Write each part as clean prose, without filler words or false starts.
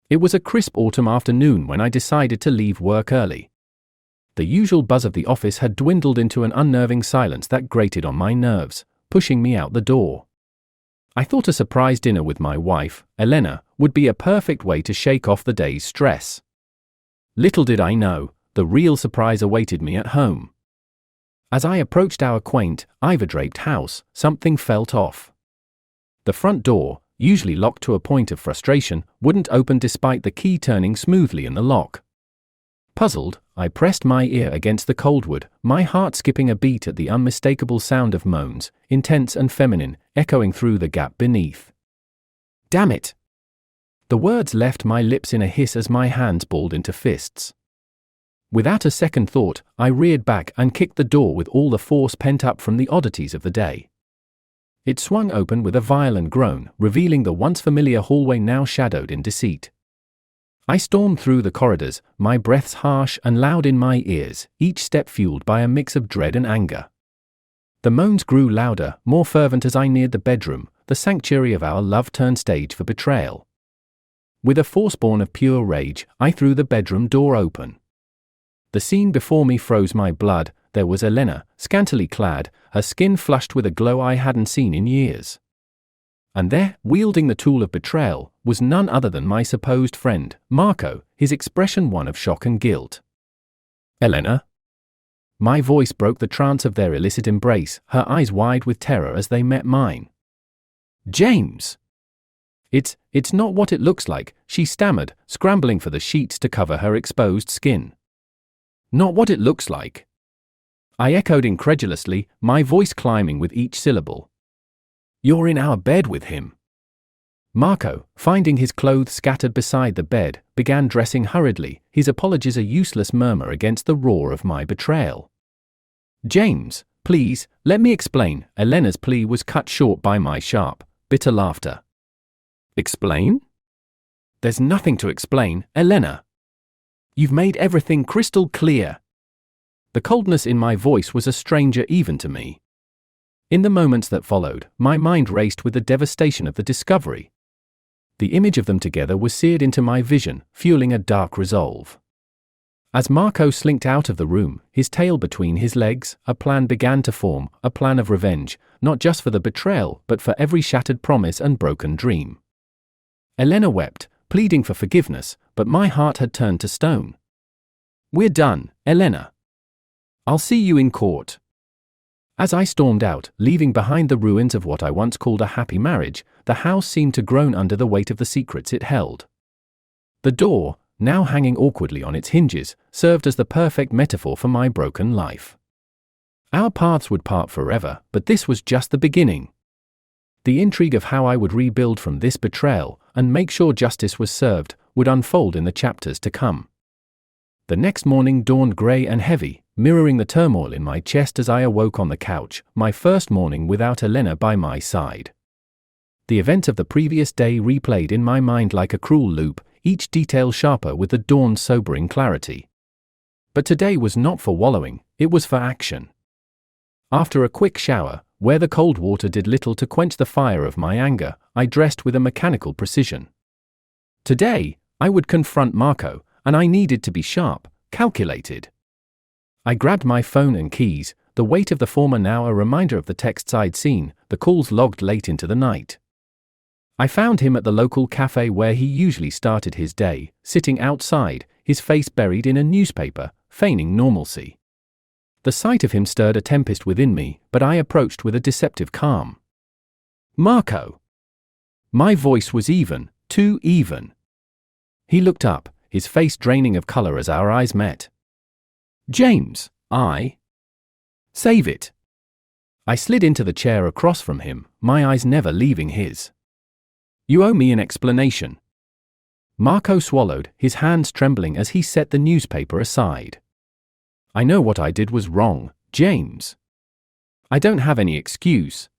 It was a crisp autumn afternoon when I decided to leave work early. The usual buzz of the office had dwindled into an unnerving silence that grated on my nerves, pushing me out the door. I thought a surprise dinner with my wife, Elena, would be a perfect way to shake off the day's stress. Little did I know, the real surprise awaited me at home. As I approached our quaint, ivor-draped house, something felt off. The front door, usually locked to a point of frustration, wouldn't open despite the key turning smoothly in the lock. Puzzled, I pressed my ear against the coldwood, my heart skipping a beat at the unmistakable sound of moans, intense and feminine, echoing through the gap beneath. "Damn it!" The words left my lips in a hiss as my hands balled into fists. Without a second thought, I reared back and kicked the door with all the force pent up from the oddities of the day. It swung open with a violent groan, revealing the once familiar hallway now shadowed in deceit. I stormed through the corridors, my breaths harsh and loud in my ears, each step fueled by a mix of dread and anger. The moans grew louder, more fervent as I neared the bedroom, the sanctuary of our love turned stage for betrayal. With a force born of pure rage, I threw the bedroom door open. The scene before me froze my blood. There was Elena, scantily clad, her skin flushed with a glow I hadn't seen in years. And there, wielding the tool of betrayal, was none other than my supposed friend, Marco, his expression one of shock and guilt. "Elena?" My voice broke the trance of their illicit embrace, her eyes wide with terror as they met mine. "James!" It's not what it looks like," she stammered, scrambling for the sheets to cover her exposed skin. "Not what it looks like?" I echoed incredulously, my voice climbing with each syllable. "You're in our bed with him." Marco, finding his clothes scattered beside the bed, began dressing hurriedly, his apologies a useless murmur against the roar of my betrayal. "James, please, let me explain." Elena's plea was cut short by my sharp, bitter laughter. "Explain?" "There's nothing to explain, Elena. You've made everything crystal clear." The coldness in my voice was a stranger even to me. In the moments that followed, my mind raced with the devastation of the discovery. The image of them together was seared into my vision, fueling a dark resolve. As Marco slinked out of the room, his tail between his legs, a plan began to form, a plan of revenge, not just for the betrayal, but for every shattered promise and broken dream. Elena wept, pleading for forgiveness, but my heart had turned to stone. "We're done, Elena. I'll see you in court." As I stormed out, leaving behind the ruins of what I once called a happy marriage, the house seemed to groan under the weight of the secrets it held. The door, now hanging awkwardly on its hinges, served as the perfect metaphor for my broken life. Our paths would part forever, but this was just the beginning. The intrigue of how I would rebuild from this betrayal, and make sure justice was served, would unfold in the chapters to come. The next morning dawned grey and heavy, mirroring the turmoil in my chest as I awoke on the couch, my first morning without Elena by my side. The events of the previous day replayed in my mind like a cruel loop, each detail sharper with the dawn's sobering clarity. But today was not for wallowing, it was for action. After a quick shower, where the cold water did little to quench the fire of my anger, I dressed with a mechanical precision. Today, I would confront Marco, and I needed to be sharp, calculated. I grabbed my phone and keys, the weight of the former now a reminder of the texts I'd seen, the calls logged late into the night. I found him at the local cafe where he usually started his day, sitting outside, his face buried in a newspaper, feigning normalcy. The sight of him stirred a tempest within me, but I approached with a deceptive calm. "Marco." My voice was even, too even. He looked up, his face draining of color as our eyes met. "James, Save it." I slid into the chair across from him, my eyes never leaving his. "You owe me an explanation." Marco swallowed, his hands trembling as he set the newspaper aside. "I know what I did was wrong, James. I don't have any excuse."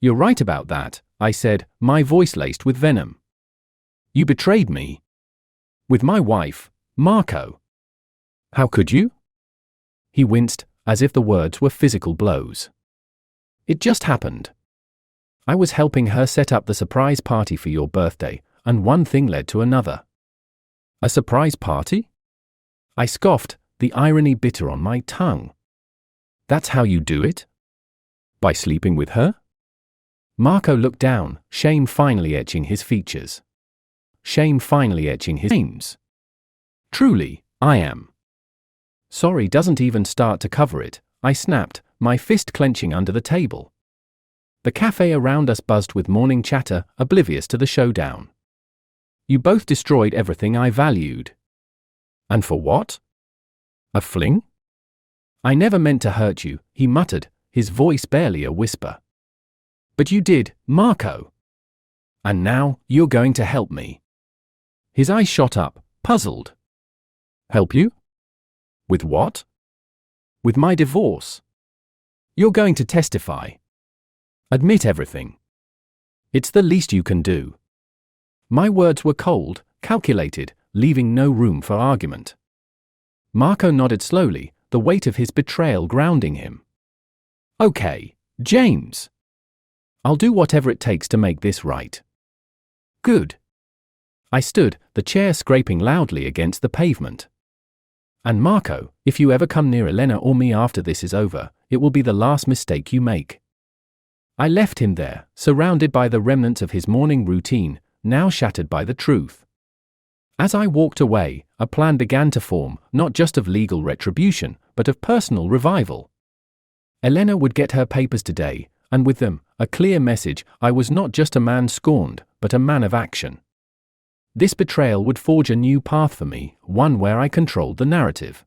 "You're right about that," I said, my voice laced with venom. "You betrayed me. With my wife, Marco." "How could you?" He winced, as if the words were physical blows. "It just happened. I was helping her set up the surprise party for your birthday, and one thing led to another. A surprise party? I scoffed, the irony bitter on my tongue. That's how you do it? By sleeping with her? Marco looked down, shame finally etching his features. Shame finally etching his names. Truly, I am. Sorry doesn't even start to cover it, I snapped, my fist clenching under the table. The cafe around us buzzed with morning chatter, oblivious to the showdown. You both destroyed everything I valued. And for what? A fling? I never meant to hurt you, he muttered, his voice barely a whisper. But you did, Marco. And now, you're going to help me. His eyes shot up, puzzled. Help you? With what? With my divorce. You're going to testify. Admit everything. It's the least you can do. My words were cold, calculated, leaving no room for argument. Marco nodded slowly, the weight of his betrayal grounding him. Okay, James. I'll do whatever it takes to make this right. Good. I stood, the chair scraping loudly against the pavement. And Marco, if you ever come near Elena or me after this is over, it will be the last mistake you make. I left him there, surrounded by the remnants of his morning routine, now shattered by the truth. As I walked away, a plan began to form, not just of legal retribution, but of personal revival. Elena would get her papers today, and with them, a clear message: I was not just a man scorned, but a man of action. This betrayal would forge a new path for me, one where I controlled the narrative.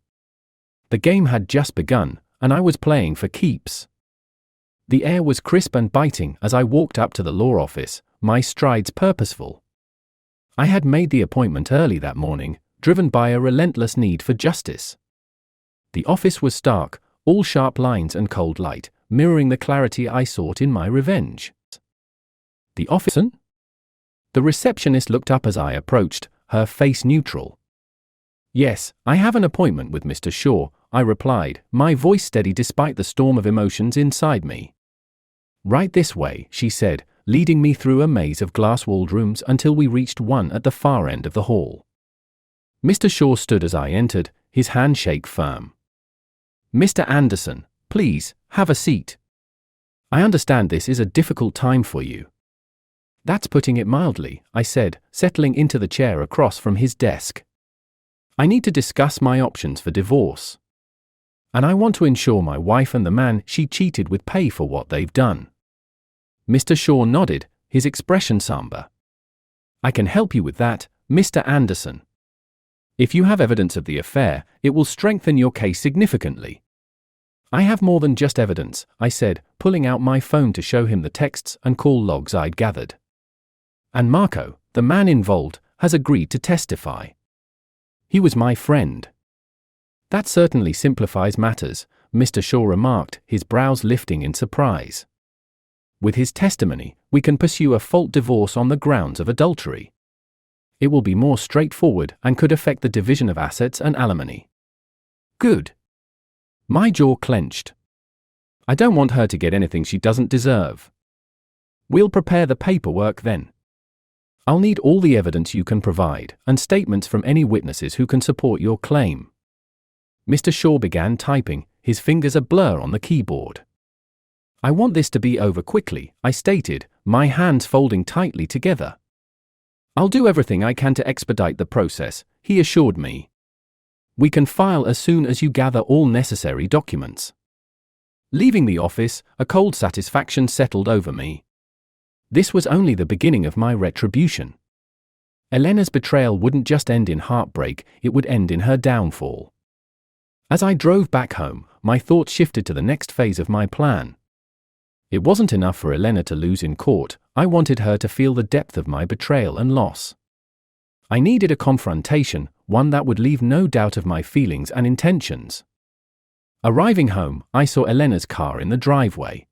The game had just begun, and I was playing for keeps. The air was crisp and biting as I walked up to the law office, my strides purposeful. I had made the appointment early that morning, driven by a relentless need for justice. The office was stark, all sharp lines and cold light, mirroring the clarity I sought in my revenge. The office? The receptionist looked up as I approached, her face neutral. Yes, I have an appointment with Mr. Shaw, I replied, my voice steady despite the storm of emotions inside me. Right this way, she said, leading me through a maze of glass-walled rooms until we reached one at the far end of the hall. Mr. Shaw stood as I entered, his handshake firm. Mr. Anderson, please, have a seat. I understand this is a difficult time for you. That's putting it mildly, I said, settling into the chair across from his desk. I need to discuss my options for divorce. And I want to ensure my wife and the man she cheated with pay for what they've done. Mr. Shaw nodded, his expression somber. I can help you with that, Mr. Anderson. If you have evidence of the affair, it will strengthen your case significantly. I have more than just evidence, I said, pulling out my phone to show him the texts and call logs I'd gathered. And Marco, the man involved, has agreed to testify. He was my friend. That certainly simplifies matters, Mr. Shaw remarked, his brows lifting in surprise. With his testimony, we can pursue a fault divorce on the grounds of adultery. It will be more straightforward and could affect the division of assets and alimony. Good. My jaw clenched. I don't want her to get anything she doesn't deserve. We'll prepare the paperwork then. I'll need all the evidence you can provide, and statements from any witnesses who can support your claim. Mr. Shaw began typing, his fingers a blur on the keyboard. I want this to be over quickly, I stated, my hands folding tightly together. I'll do everything I can to expedite the process, he assured me. We can file as soon as you gather all necessary documents. Leaving the office, a cold satisfaction settled over me. This was only the beginning of my retribution. Elena's betrayal wouldn't just end in heartbreak, it would end in her downfall. As I drove back home, my thoughts shifted to the next phase of my plan. It wasn't enough for Elena to lose in court, I wanted her to feel the depth of my betrayal and loss. I needed a confrontation, one that would leave no doubt of my feelings and intentions. Arriving home, I saw Elena's car in the driveway.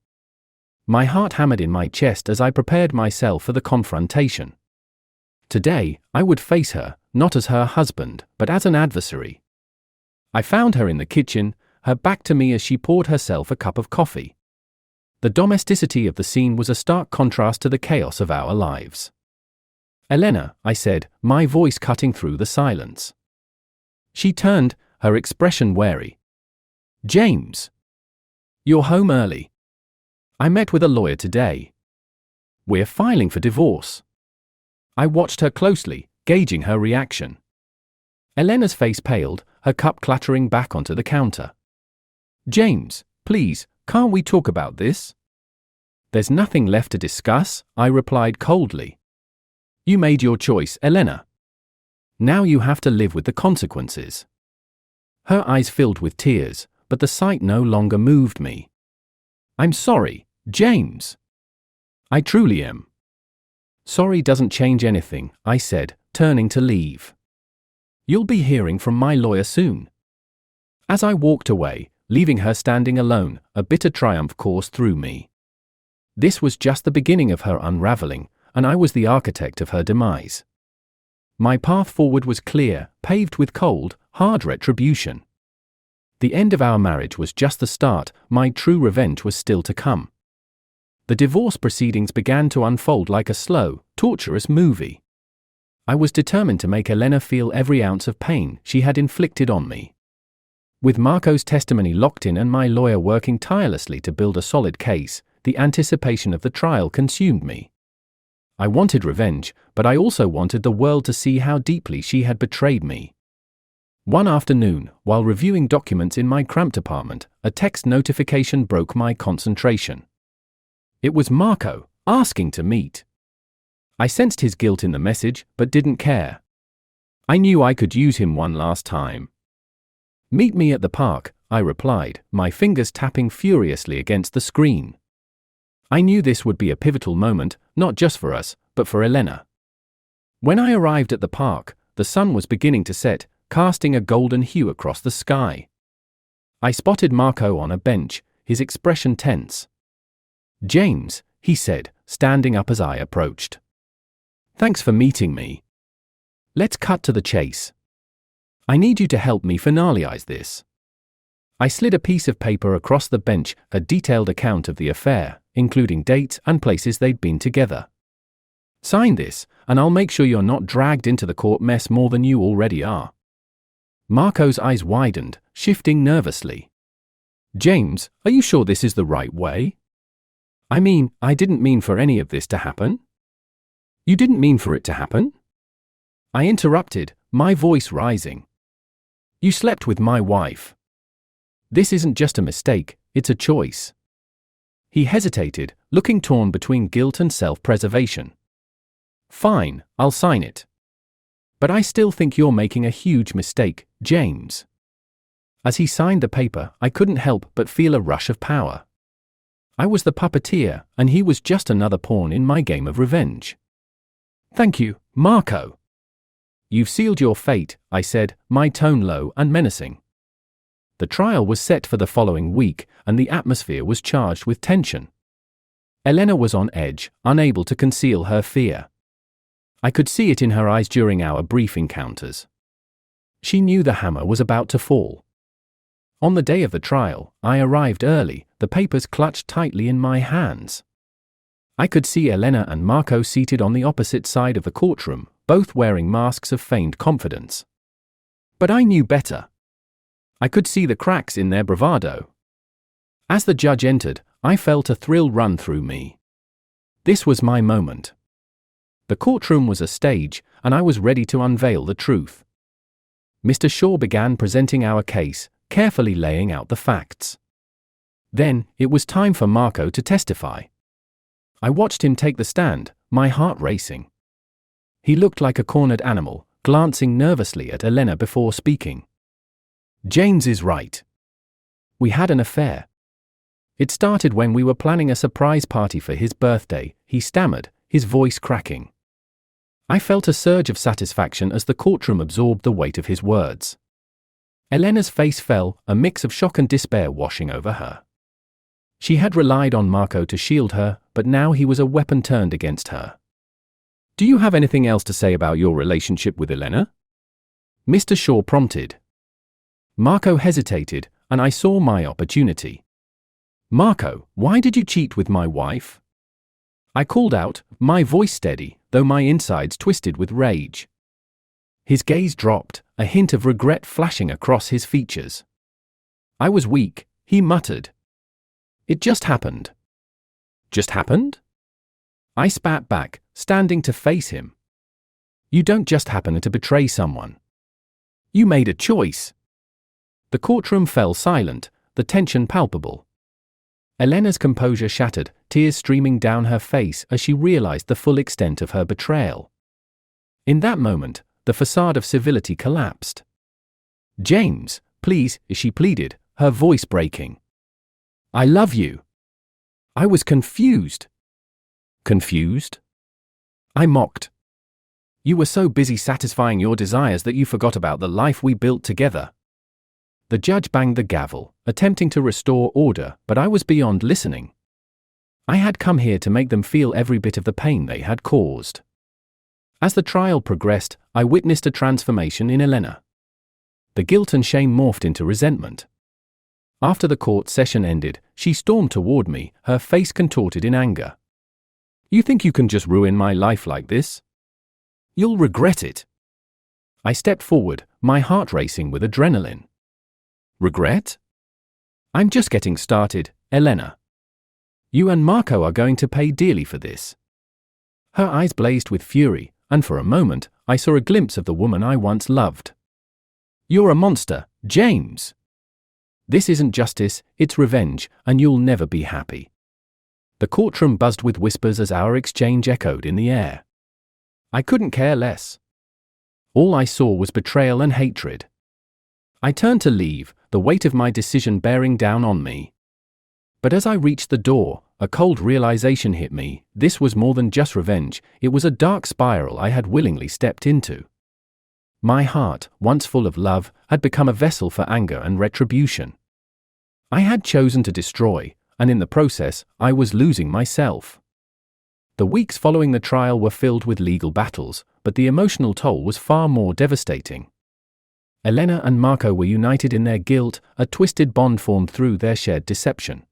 My heart hammered in my chest as I prepared myself for the confrontation. Today, I would face her, not as her husband, but as an adversary. I found her in the kitchen, her back to me as she poured herself a cup of coffee. The domesticity of the scene was a stark contrast to the chaos of our lives. Elena, I said, my voice cutting through the silence. She turned, her expression wary. James. You're home early. I met with a lawyer today. We're filing for divorce. I watched her closely, gauging her reaction. Elena's face paled, her cup clattering back onto the counter. James, please, can't we talk about this? There's nothing left to discuss, I replied coldly. You made your choice, Elena. Now you have to live with the consequences. Her eyes filled with tears, but the sight no longer moved me. I'm sorry, James. I truly am. Sorry doesn't change anything, I said, turning to leave. You'll be hearing from my lawyer soon. As I walked away, leaving her standing alone, a bitter triumph coursed through me. This was just the beginning of her unraveling, and I was the architect of her demise. My path forward was clear, paved with cold, hard retribution. The end of our marriage was just the start, my true revenge was still to come. The divorce proceedings began to unfold like a slow, torturous movie. I was determined to make Elena feel every ounce of pain she had inflicted on me. With Marco's testimony locked in and my lawyer working tirelessly to build a solid case, the anticipation of the trial consumed me. I wanted revenge, but I also wanted the world to see how deeply she had betrayed me. One afternoon, while reviewing documents in my cramped apartment, a text notification broke my concentration. It was Marco, asking to meet. I sensed his guilt in the message, but didn't care. I knew I could use him one last time. Meet me at the park, I replied, my fingers tapping furiously against the screen. I knew this would be a pivotal moment, not just for us, but for Elena. When I arrived at the park, the sun was beginning to set, casting a golden hue across the sky. I spotted Marco on a bench, his expression tense. James, he said, standing up as I approached. Thanks for meeting me. Let's cut to the chase. I need you to help me finalize this. I slid a piece of paper across the bench, a detailed account of the affair, including dates and places they'd been together. Sign this, and I'll make sure you're not dragged into the court mess more than you already are. Marco's eyes widened, shifting nervously. James, are you sure this is the right way? I mean, I didn't mean for any of this to happen. You didn't mean for it to happen? I interrupted, my voice rising. You slept with my wife. This isn't just a mistake, it's a choice. He hesitated, looking torn between guilt and self-preservation. Fine, I'll sign it. But I still think you're making a huge mistake, James. As he signed the paper, I couldn't help but feel a rush of power. I was the puppeteer, and he was just another pawn in my game of revenge. Thank you, Marco. You've sealed your fate, I said, my tone low and menacing. The trial was set for the following week, and the atmosphere was charged with tension. Elena was on edge, unable to conceal her fear. I could see it in her eyes during our brief encounters. She knew the hammer was about to fall. On the day of the trial, I arrived early, the papers clutched tightly in my hands. I could see Elena and Marco seated on the opposite side of the courtroom, both wearing masks of feigned confidence. But I knew better. I could see the cracks in their bravado. As the judge entered, I felt a thrill run through me. This was my moment. The courtroom was a stage, and I was ready to unveil the truth. Mr. Shaw began presenting our case, carefully laying out the facts. Then, it was time for Marco to testify. I watched him take the stand, my heart racing. He looked like a cornered animal, glancing nervously at Elena before speaking. James is right. We had an affair. It started when we were planning a surprise party for his birthday, he stammered, his voice cracking. I felt a surge of satisfaction as the courtroom absorbed the weight of his words. Elena's face fell, a mix of shock and despair washing over her. She had relied on Marco to shield her, but now he was a weapon turned against her. Do you have anything else to say about your relationship with Elena? Mr. Shaw prompted. Marco hesitated, and I saw my opportunity. Marco, why did you cheat with my wife? I called out, my voice steady, though my insides twisted with rage. His gaze dropped, a hint of regret flashing across his features. "I was weak," he muttered. "It just happened." "Just happened?" I spat back, standing to face him. "You don't just happen to betray someone. You made a choice." The courtroom fell silent, the tension palpable. Elena's composure shattered, tears streaming down her face as she realized the full extent of her betrayal. In that moment, the facade of civility collapsed. "James, please," she pleaded, her voice breaking. "I love you." I was confused. Confused? I mocked. "You were so busy satisfying your desires that you forgot about the life we built together." The judge banged the gavel, attempting to restore order, but I was beyond listening. I had come here to make them feel every bit of the pain they had caused. As the trial progressed, I witnessed a transformation in Elena. The guilt and shame morphed into resentment. After the court session ended, she stormed toward me, her face contorted in anger. "You think you can just ruin my life like this? You'll regret it." I stepped forward, my heart racing with adrenaline. "Regret? I'm just getting started, Elena. You and Marco are going to pay dearly for this." Her eyes blazed with fury, and for a moment, I saw a glimpse of the woman I once loved. "You're a monster, James. This isn't justice, it's revenge, and you'll never be happy." The courtroom buzzed with whispers as our exchange echoed in the air. I couldn't care less. All I saw was betrayal and hatred. I turned to leave, the weight of my decision bearing down on me. But as I reached the door, a cold realization hit me. This was more than just revenge, it was a dark spiral I had willingly stepped into. My heart, once full of love, had become a vessel for anger and retribution. I had chosen to destroy, and in the process, I was losing myself. The weeks following the trial were filled with legal battles, but the emotional toll was far more devastating. Elena and Marco were united in their guilt, a twisted bond formed through their shared deception.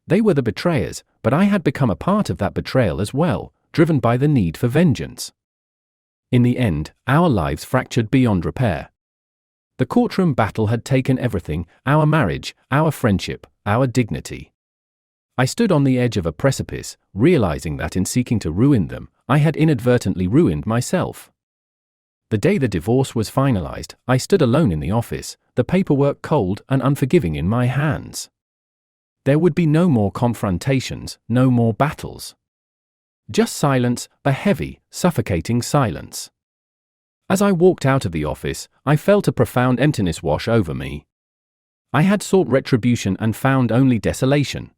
They were the betrayers, but I had become a part of that betrayal as well, driven by the need for vengeance. In the end, our lives fractured beyond repair. The courtroom battle had taken everything: our marriage, our friendship, our dignity. I stood on the edge of a precipice, realizing that in seeking to ruin them, I had inadvertently ruined myself. The day the divorce was finalized, I stood alone in the office, the paperwork cold and unforgiving in my hands. There would be no more confrontations, no more battles. Just silence, a heavy, suffocating silence. As I walked out of the office, I felt a profound emptiness wash over me. I had sought retribution and found only desolation.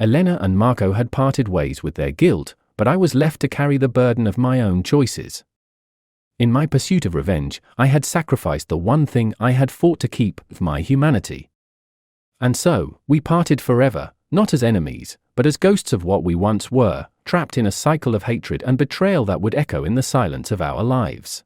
Elena and Marco had parted ways with their guilt, but I was left to carry the burden of my own choices. In my pursuit of revenge, I had sacrificed the one thing I had fought to keep: my humanity. And so, we parted forever, not as enemies, but as ghosts of what we once were, trapped in a cycle of hatred and betrayal that would echo in the silence of our lives.